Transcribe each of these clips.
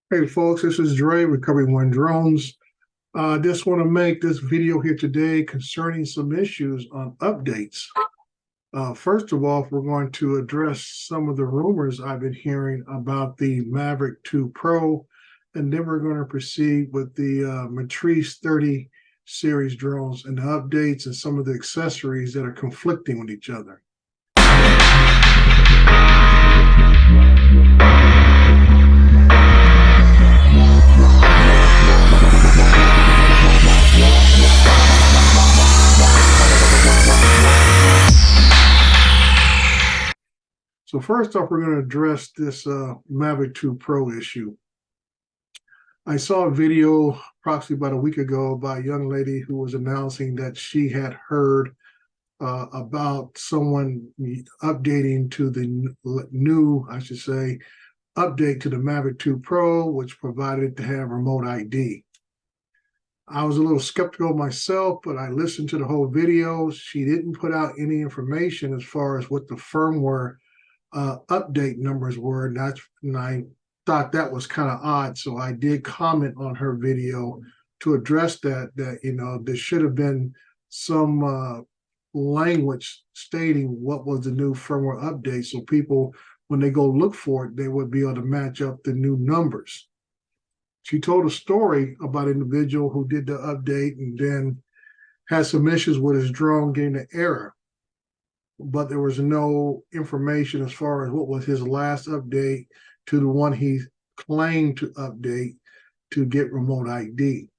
Hey folks, this is Dre, Recovery One Drones. Just want to make this video here today concerning some issues on updates. First of all, we're going to address some of the rumors I've been hearing about the Mavic 2 Pro, and then we're going to proceed with the Matrice 30 series drones and the updates and some of the accessories that are conflicting with each other. So first off, we're going to address this Mavic 2 Pro issue. I saw a video approximately about a week ago by a young lady who was announcing that she had heard about someone updating to the new, I should say, update to the Mavic 2 Pro, which provided to have remote ID. I was a little skeptical myself, but I listened to the whole video. She didn't put out any information as far as what the firmware update numbers were, and I thought that was kind of odd. So I did comment on her video to address that there should have been some language stating what was the new firmware update, so people, when they go look for it, they would be able to match up the new numbers. She told a story about an individual who did the update and then had some issues with his drone getting an error, but there was no information as far as what was his last update to the one he claimed to update to get remote ID.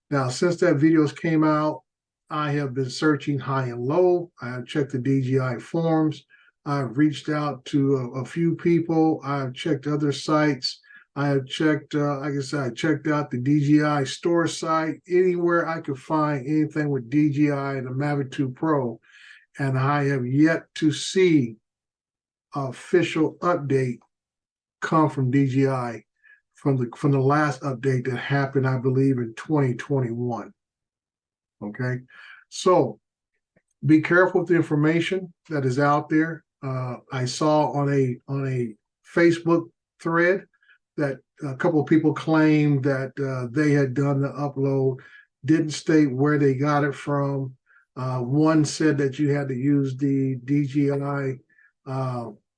Now, since that videos came out, I have been searching high and low. I have checked the DJI forums. I've reached out to a few people. I've checked other sites. I have checked, like I said, I checked out the DJI store site, anywhere I could find anything with DJI and the Mavic 2 Pro. And I have yet to see an official update come from DJI from the last update that happened, I believe, in 2021. Okay, so be careful with the information that is out there. I saw on a Facebook thread that a couple of people claimed that they had done the upload, didn't state where they got it from. One said that you had to use the DJI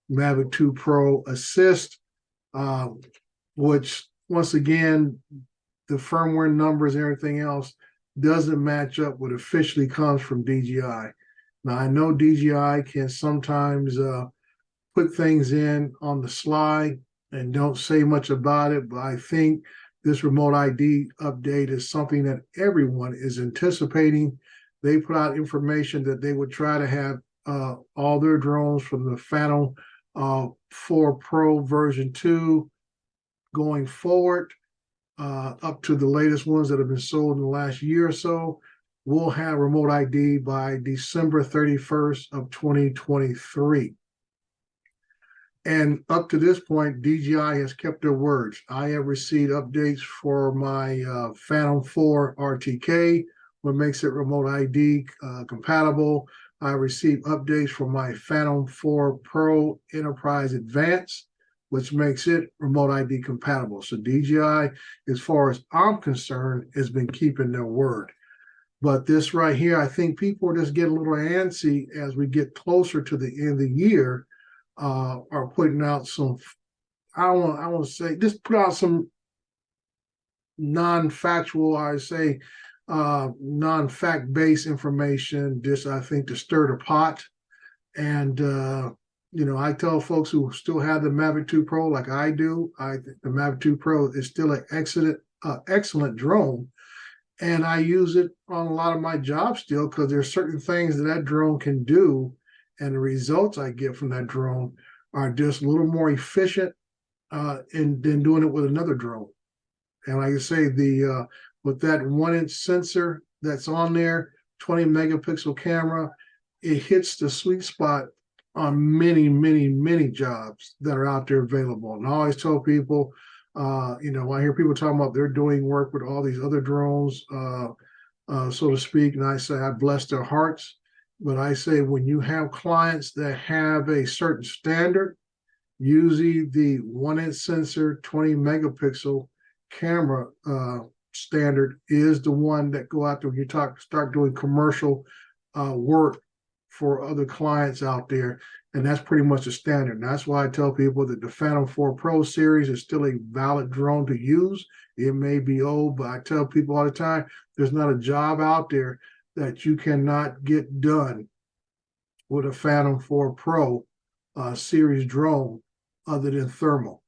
Mavic 2 Pro Assist, which, once again, the firmware numbers and everything else doesn't match up what officially comes from DJI. Now, I know DJI can sometimes put things in on the slide and don't say much about it, but I think this remote ID update is something that everyone is anticipating. They put out information that they would try to have all their drones from the Phantom 4 Pro version 2 going forward up to the latest ones that have been sold in the last year or so. We'll have remote ID by December 31st of 2023. And up to this point, DJI has kept their words. I have received updates for my Phantom 4 RTK, what makes it remote ID compatible. I received updates for my Phantom 4 Pro Enterprise Advanced, which makes it remote ID compatible. So DJI, as far as I'm concerned, has been keeping their word. But this right here, I think people are just getting a little antsy as we get closer to the end of the year, are putting out some, I want to say, just put out some non-factual, I say, non-fact-based information, just, I think, to stir the pot. And, I tell folks who still have the Mavic 2 Pro like I do, I think the Mavic 2 Pro is still an excellent drone. And I use it on a lot of my jobs still because there's certain things that drone can do, and the results I get from that drone are just a little more efficient than doing it with another drone. And like I say, with that 1-inch sensor that's on there, 20 megapixel camera, it hits the sweet spot on many, many, many jobs that are out there available. And I always tell people, I hear people talking about they're doing work with all these other drones, so to speak, and I say I bless their hearts. But I say when you have clients that have a certain standard Usually the 1-inch sensor, 20 megapixel camera standard is the one that go out there when you start doing commercial work for other clients out there. And that's pretty much the standard. And that's why I tell people that the Phantom 4 Pro series is still a valid drone to use. It may be old, but I tell people all the time, there's not a job out there that you cannot get done with a Phantom 4 Pro series drone other than thermal.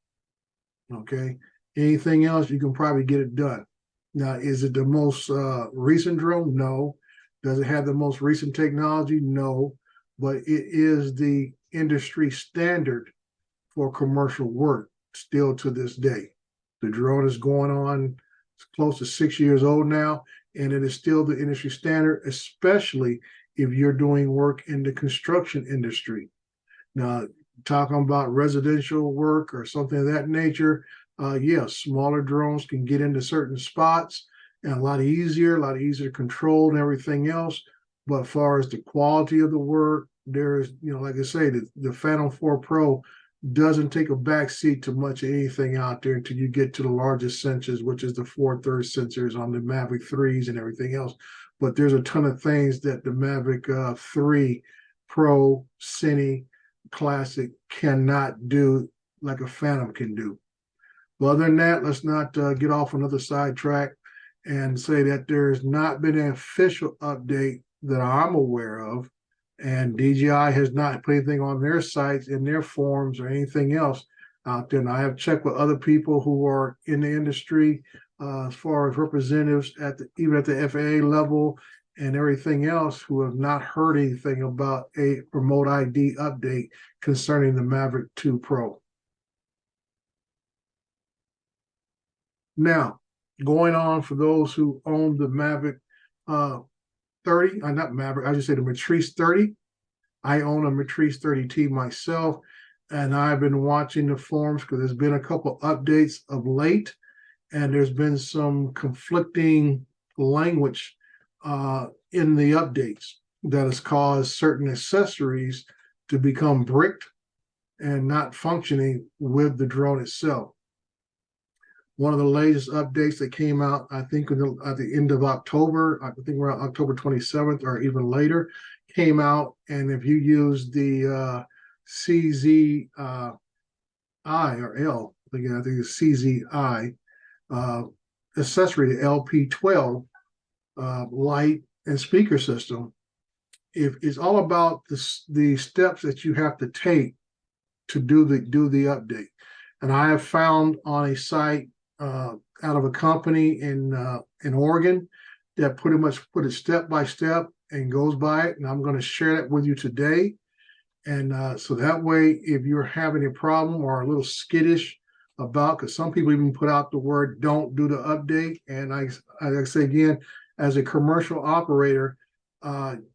Okay. Anything else, you can probably get it done. Now, is it the most recent drone? No. Does it have the most recent technology? No. But it is the industry standard for commercial work still to this day. The drone is going on close to 6 years old now, and it is still the industry standard, especially if you're doing work in the construction industry. Now, talking about residential work or something of that nature, yes, smaller drones can get into certain spots and a lot easier to control and everything else. But as far as the quality of the work, there is, like I say, the Phantom 4 Pro doesn't take a back seat to much of anything out there until you get to the largest sensors, which is the 4/3 sensors on the Mavic 3s and everything else. But there's a ton of things that the Mavic 3 Pro, Cine, Classic cannot do like a Phantom can do. But other than that, let's not get off another sidetrack and say that there's not been an official update that I'm aware of, and DJI has not put anything on their sites, in their forums, or anything else out there. And I have checked with other people who are in the industry, as far as representatives even at the FAA level and everything else, who have not heard anything about a remote ID update concerning the Mavic 2 Pro. Now, going on for those who own the Mavic 30, not Mavic, I just say the Matrice 30. I own a Matrice 30T myself, and I've been watching the forums because there's been a couple updates of late, and there's been some conflicting language in the updates that has caused certain accessories to become bricked and not functioning with the drone itself. One of the latest updates that came out, I think at the end of October, I think around October 27th or even later, came out. And if you use the CZI or L, again, I think it's CZI accessory, the LP12 light and speaker system, it's all about the steps that you have to take to do the update. And I have found on a site out of a company in Oregon that pretty much put it step by step and goes by it, and I'm going to share that with you today. And so that way, if you're having a problem or a little skittish about, because some people even put out the word "don't do the update," and I say again, as a commercial operator,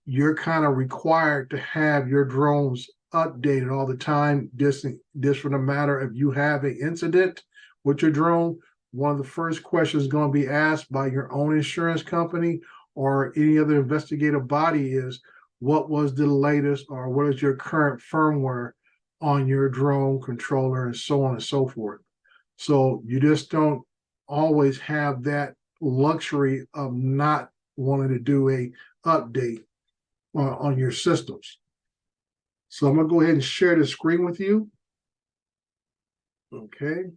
you're kind of required to have your drones updated all the time. Just for the matter, if you have an incident with your drone, one of the first questions going to be asked by your own insurance company or any other investigative body is, what was the latest, or what is your current firmware on your drone controller, and so on and so forth. So you just don't always have that luxury of not wanting to do a update on your systems. So I'm going to go ahead and share the screen with you. Okay.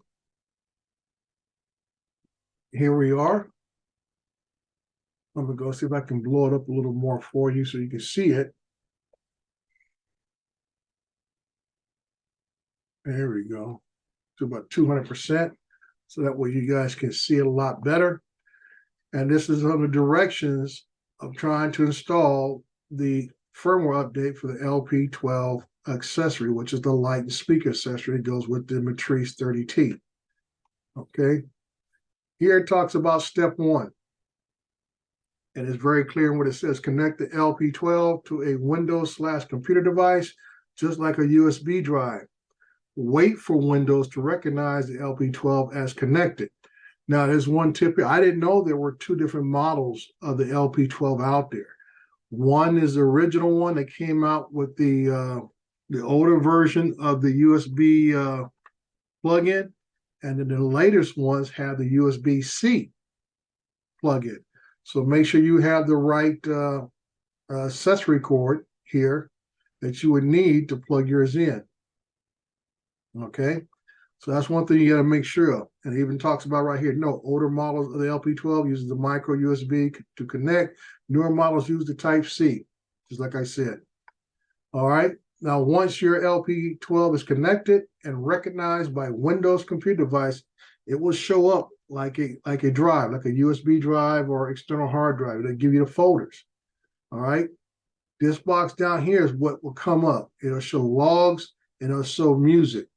Here we are. I'm going to go see if I can blow it up a little more for you so you can see it. There we go. To about 200%. So that way you guys can see it a lot better. And this is on the directions of trying to install the firmware update for the LP12 accessory, which is the light and speaker accessory that goes with the Matrice 30T. Okay. Here it talks about step 1. And it's very clear in what it says: connect the LP12 to a Windows/computer device, just like a USB drive. Wait for Windows to recognize the LP12 as connected. Now, there's one tip here. I didn't know there were 2 different models of the LP12 out there. One is the original one that came out with the the older version of the USB plug-in, and then the latest ones have the USB-C plug-in. So make sure you have the right accessory cord here that you would need to plug yours in. Okay, so that's one thing you got to make sure of. And it even talks about right here, no, older models of the LP12 uses the micro USB to connect. Newer models use the Type-C, just like I said. All right, now once your LP12 is connected and recognized by Windows computer device, it will show up like a drive, like a USB drive or external hard drive. It'll give you the folders. All right, this box down here is what will come up. It'll show logs and it'll show music.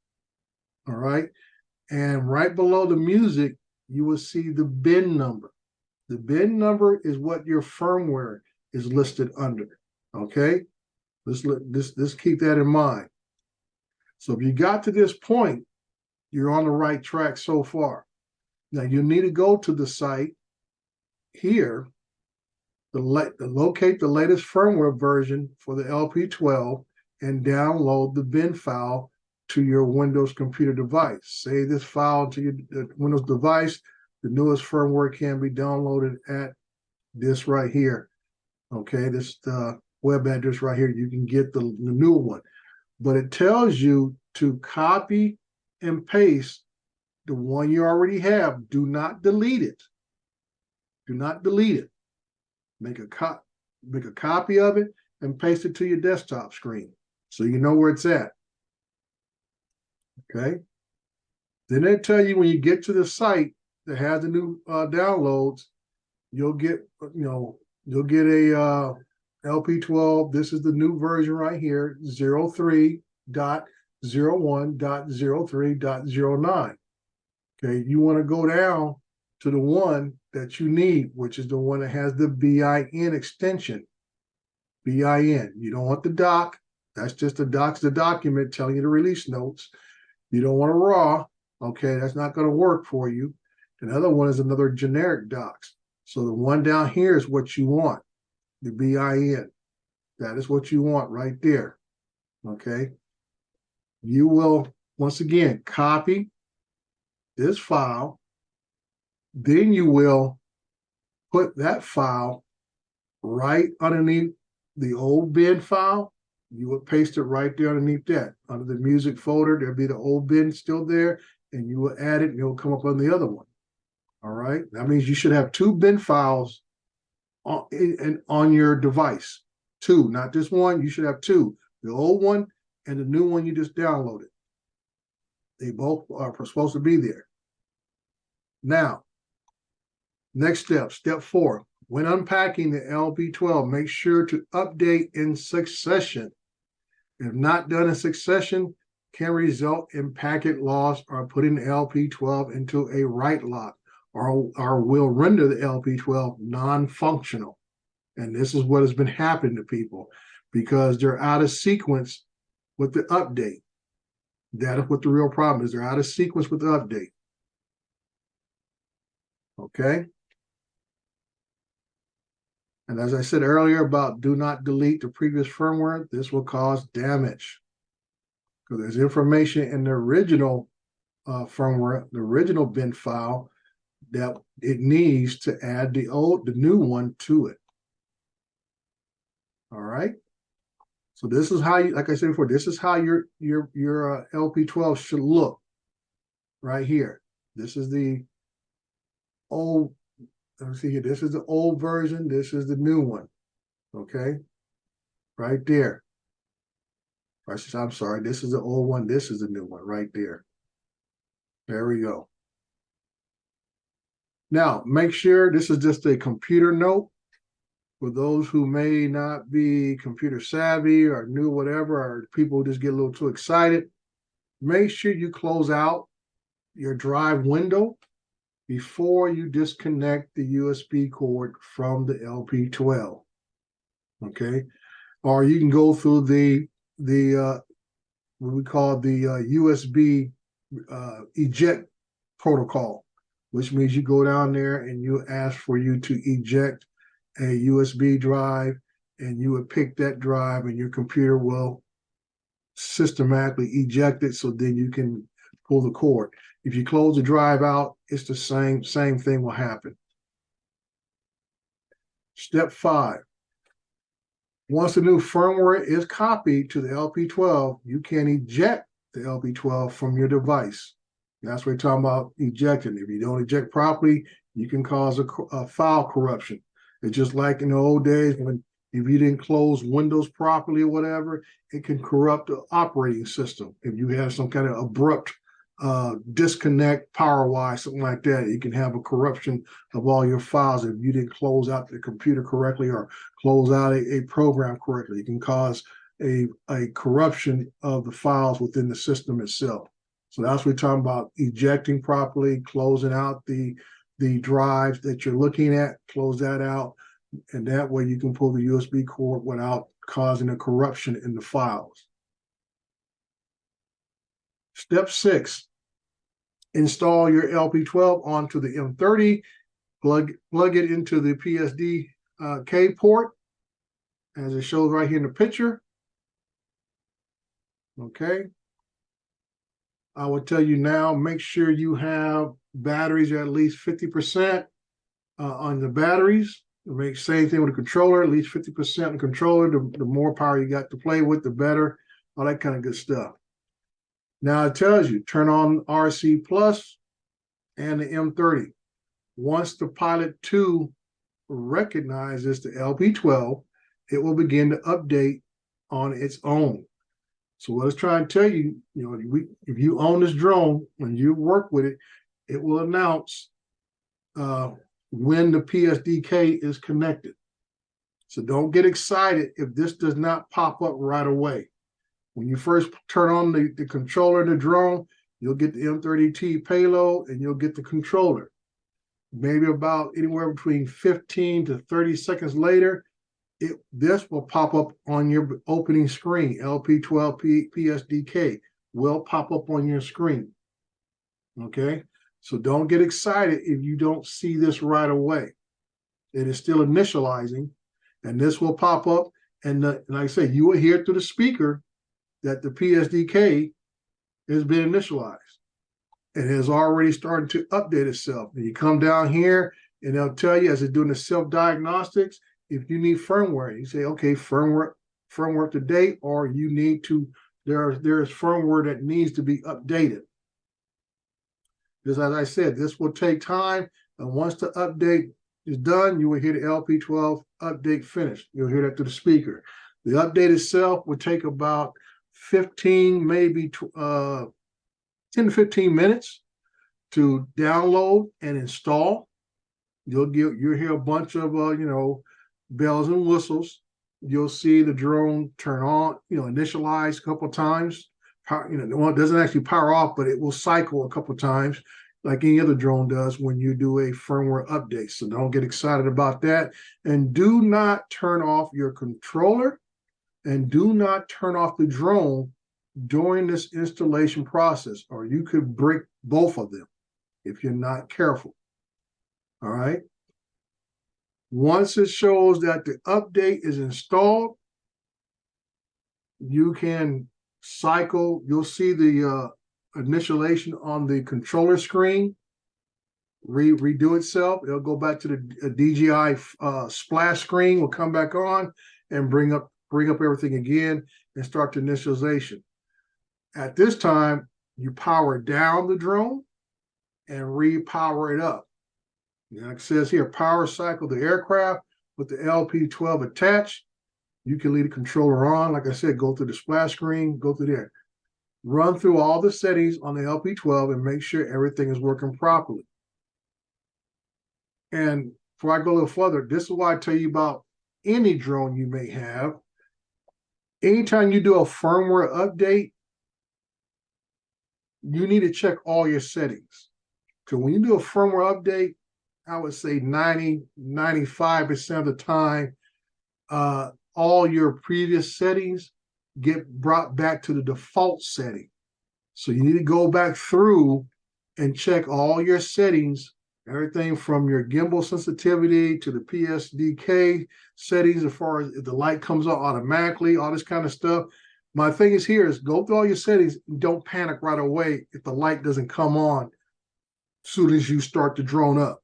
All right, and right below the music, you will see the bin number. The bin number is what your firmware is listed under. Okay, let's keep that in mind. So if you got to this point, you're on the right track so far. Now you need to go to the site here to locate the latest firmware version for the LP12 and download the bin file to your Windows computer device. Save this file to your Windows device. The newest firmware can be downloaded at this right here. Okay, this web address right here. You can get the new one. But it tells you to copy and paste the one you already have. Do not delete it. Do not delete it. Make a copy of it and paste it to your desktop screen so you know where it's at. Okay. Then they tell you when you get to the site that has the new downloads, you'll get a LP12. This is the new version right here, 03.01.03.09. Okay, you want to go down to the one that you need, which is the one that has the BIN extension. BIN. You don't want the doc. That's just the doc's the document telling you the release notes. You don't want a raw. Okay, that's not going to work for you. Another one is another generic docs. So the one down here is what you want, the BIN. That is what you want right there. Okay. You will, once again, copy this file. Then you will put that file right underneath the old bin file. You would paste it right there underneath that. Under the music folder, there'll be the old bin still there, and you will add it, and it'll come up on the other one. All right? That means you should have two bin files on your device. Two, not just one. You should have two. The old one and the new one you just downloaded. They both are supposed to be there. Now, next step, step 4. When unpacking the LP12, make sure to update in succession. If not done in succession, can result in packet loss or putting the LP12 into a write lock, or will render the LP12 non-functional. And this is what has been happening to people because they're out of sequence with the update. That is what the real problem is. They're out of sequence with the update. Okay? And as I said earlier about do not delete the previous firmware, this will cause damage. Because there's information in the original firmware, the original bin file, that it needs to add the new one to it. All right. So this is how you, like I said before, this is how your LP12 should look right here. This is the old. Let me see here. This is the old version. This is the new one. Okay. Right there. I'm sorry. This is the old one. This is the new one right there. There we go. Now, make sure this is just a computer note for those who may not be computer savvy or new whatever, or people who just get a little too excited. Make sure you close out your drive window before you disconnect the USB cord from the LP12. Okay, or you can go through the what we call the USB eject protocol, which means you go down there and you ask for you to eject a USB drive, and you would pick that drive, and your computer will systematically eject it so then you can pull the cord. If you close the drive out, it's the same thing will happen. Step 5. Once the new firmware is copied to the LP12, you can eject the LP12 from your device. That's what we're talking about ejecting. If you don't eject properly, you can cause a file corruption. It's just like in the old days when if you didn't close Windows properly or whatever, it can corrupt the operating system. If you have some kind of abrupt disconnect power-wise, something like that, you can have a corruption of all your files if you didn't close out the computer correctly or close out a program correctly. It can cause a corruption of the files within the system itself. So that's what we're talking about, ejecting properly, closing out the drives that you're looking at, close that out, and that way you can pull the USB cord without causing a corruption in the files. Step 6, install your LP12 onto the M30, plug it into the PSD-K port, as it shows right here in the picture. Okay. I will tell you now, make sure you have batteries at least 50% on the batteries. Make same thing with the controller, at least 50% in the controller. The more power you got to play with, the better. All that kind of good stuff. Now it tells you, turn on RC Plus and the M30. Once the Pilot 2 recognizes the LP12, it will begin to update on its own. So what it's trying to tell you, if you own this drone, when you work with it, it will announce when the PSD-K is connected. So don't get excited if this does not pop up right away. When you first turn on the controller in the drone, you'll get the M30T payload and you'll get the controller. Maybe about anywhere between 15 to 30 seconds later, this will pop up on your opening screen. LP12 PSD-K will pop up on your screen. Okay, so don't get excited if you don't see this right away. It is still initializing, and this will pop up. And like I say, you will hear through the speaker that the PSD-K has been initialized. It has already started to update itself. And you come down here, and they'll tell you as it's doing the self-diagnostics, if you need firmware, you say, okay, firmware up to date, or you need to, there's firmware that needs to be updated. Because as I said, this will take time, and once the update is done, you will hear the LP12 update finished. You'll hear that through the speaker. The update itself will take about 15, maybe 10 to 15 minutes to download and install. You'll hear a bunch of bells and whistles. You'll see the drone turn on, initialize a couple of times. It doesn't actually power off, but it will cycle a couple of times like any other drone does when you do a firmware update. So don't get excited about that. And do not turn off your controller and do not turn off the drone during this installation process, or you could break both of them if you're not careful. All right. Once it shows that the update is installed, you can cycle. You'll see the initialization on the controller screen redo itself. It'll go back to the DJI splash screen. Will come back on and bring up everything again and start the initialization. At this time, you power down the drone and re-power it up. Like it says here, power cycle the aircraft with the LP12 attached. You can leave the controller on. Like I said, go through the splash screen, go through there. Run through all the settings on the LP12 and make sure everything is working properly. And before I go a little further, this is why I tell you about any drone you may have. Anytime you do a firmware update, you need to check all your settings. Because when you do a firmware update, I would say 90–95% of the time, all your previous settings get brought back to the default setting. So you need to go back through and check all your settings, everything from your gimbal sensitivity to the PSD-K settings, as far as if the light comes on automatically, all this kind of stuff. My thing is here is go through all your settings and don't panic right away if the light doesn't come on as soon as you start the drone up,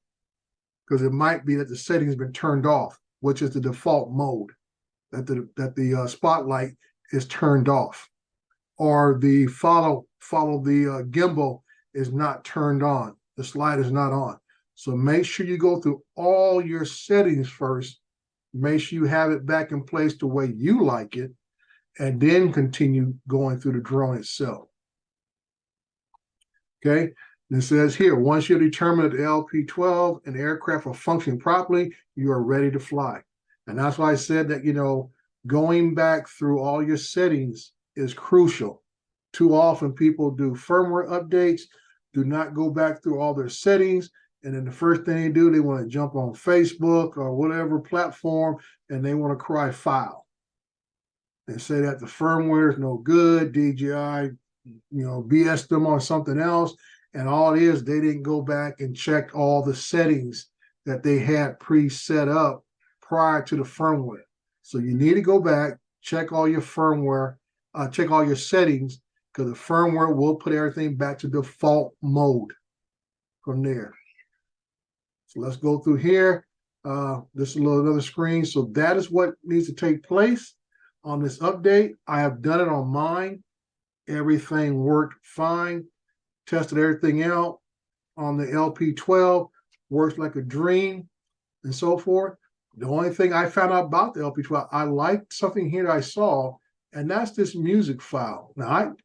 because it might be that the setting has been turned off, which is the default mode, that the spotlight is turned off, or the follow the gimbal is not turned on, the slide is not on. So make sure you go through all your settings first, make sure you have it back in place the way you like it, and then continue going through the drone itself. Okay, and it says here, once you determine that the LP12 and the aircraft are functioning properly, you are ready to fly. And that's why I said that, you know, going back through all your settings is crucial. Too often people do firmware updates, do not go back through all their settings, and then the first thing they do, they want to jump on Facebook or whatever platform, and they want to cry foul. They say that the firmware is no good, DJI, you know, BS them on something else, and all it is, they didn't go back and check all the settings that they had pre-set up prior to the firmware. So you need to go back, check all your firmware, check all your settings, because the firmware will put everything back to default mode from there. So let's go through here. This is another screen. So that is what needs to take place on this update. I have done it on mine. Everything worked fine. Tested everything out on the LP12. Works like a dream and so forth. The only thing I found out about the LP12, I liked something here that I saw, and that's this music file. Now,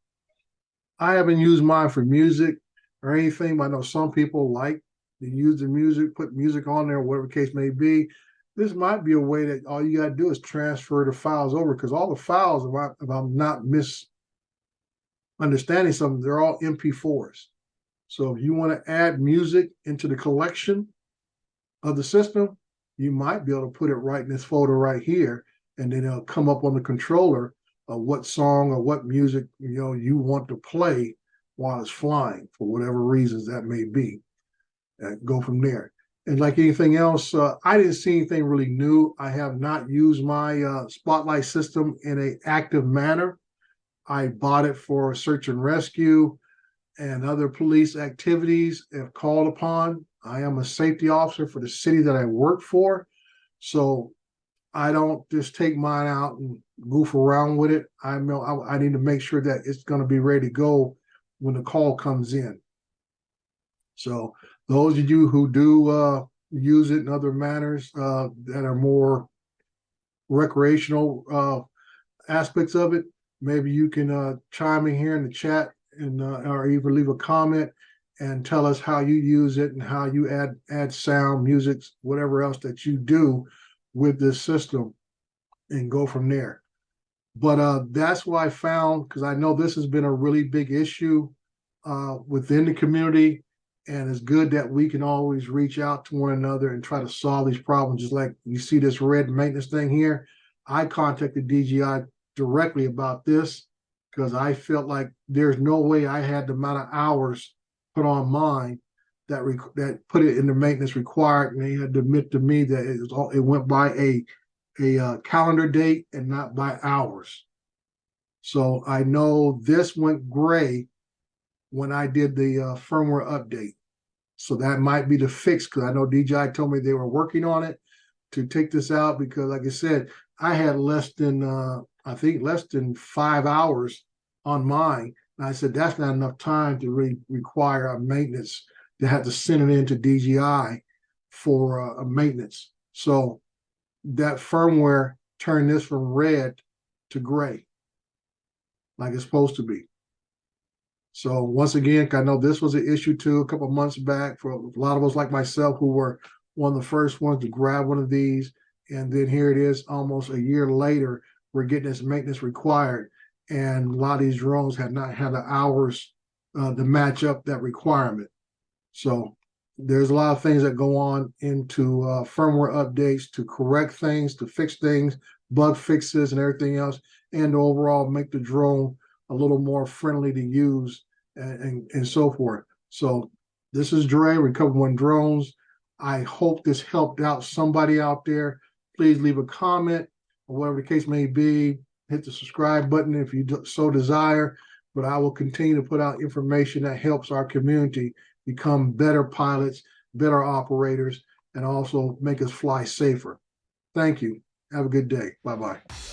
I haven't used mine for music or anything, but I know some people like to use the music, put music on there, whatever the case may be. This might be a way that all you got to do is transfer the files over, because all the files, if I'm not misunderstanding something, they're all MP4s. So if you want to add music into the collection of the system, you might be able to put it right in this folder right here, and then it'll come up on the controller of what song or what music you want to play while it's flying for whatever reasons that may be. Go from there. And like anything else, I didn't see anything really new. I have not used my Spotlight system in an active manner. I bought it for search and rescue and other police activities if called upon. I am a safety officer for the city that I work for. So I don't just take mine out and goof around with it. I need to make sure that it's going to be ready to go when the call comes in. So those of you who do use it in other manners that are more recreational aspects of it, maybe you can chime in here in the chat and or even leave a comment and tell us how you use it and how you add sound, music, whatever else that you do with this system, and go from there. But that's what I found, because I know this has been a really big issue within the community. And it's good that we can always reach out to one another and try to solve these problems. Just like you see this red maintenance thing here. I contacted DJI directly about this because I felt like there's no way I had the amount of hours put on mine that put it in the maintenance required. And they had to admit to me that it went by a calendar date and not by hours. So I know this went gray when I did the firmware update. So that might be the fix, because I know DJI told me they were working on it to take this out, because like I said, I had less than, I think less than 5 hours on mine. And I said, that's not enough time to really require a maintenance to have to send it into DJI for a maintenance. So that firmware turned this from red to gray, like it's supposed to be. So once again, I know this was an issue too a couple of months back for a lot of us like myself who were one of the first ones to grab one of these. And then here it is almost a year later, we're getting this maintenance required. And a lot of these drones have not had the hours to match up that requirement. So there's a lot of things that go on into firmware updates to correct things, to fix things, bug fixes and everything else, and to overall make the drone a little more friendly to use and so forth. So this is Dre, Recover One Drones. I hope this helped out somebody out there. Please leave a comment or whatever the case may be. hit the subscribe button if you so desire, but I will continue to put out information that helps our community become better pilots, better operators, and also make us fly safer. Thank you. Have a good day. Bye-bye.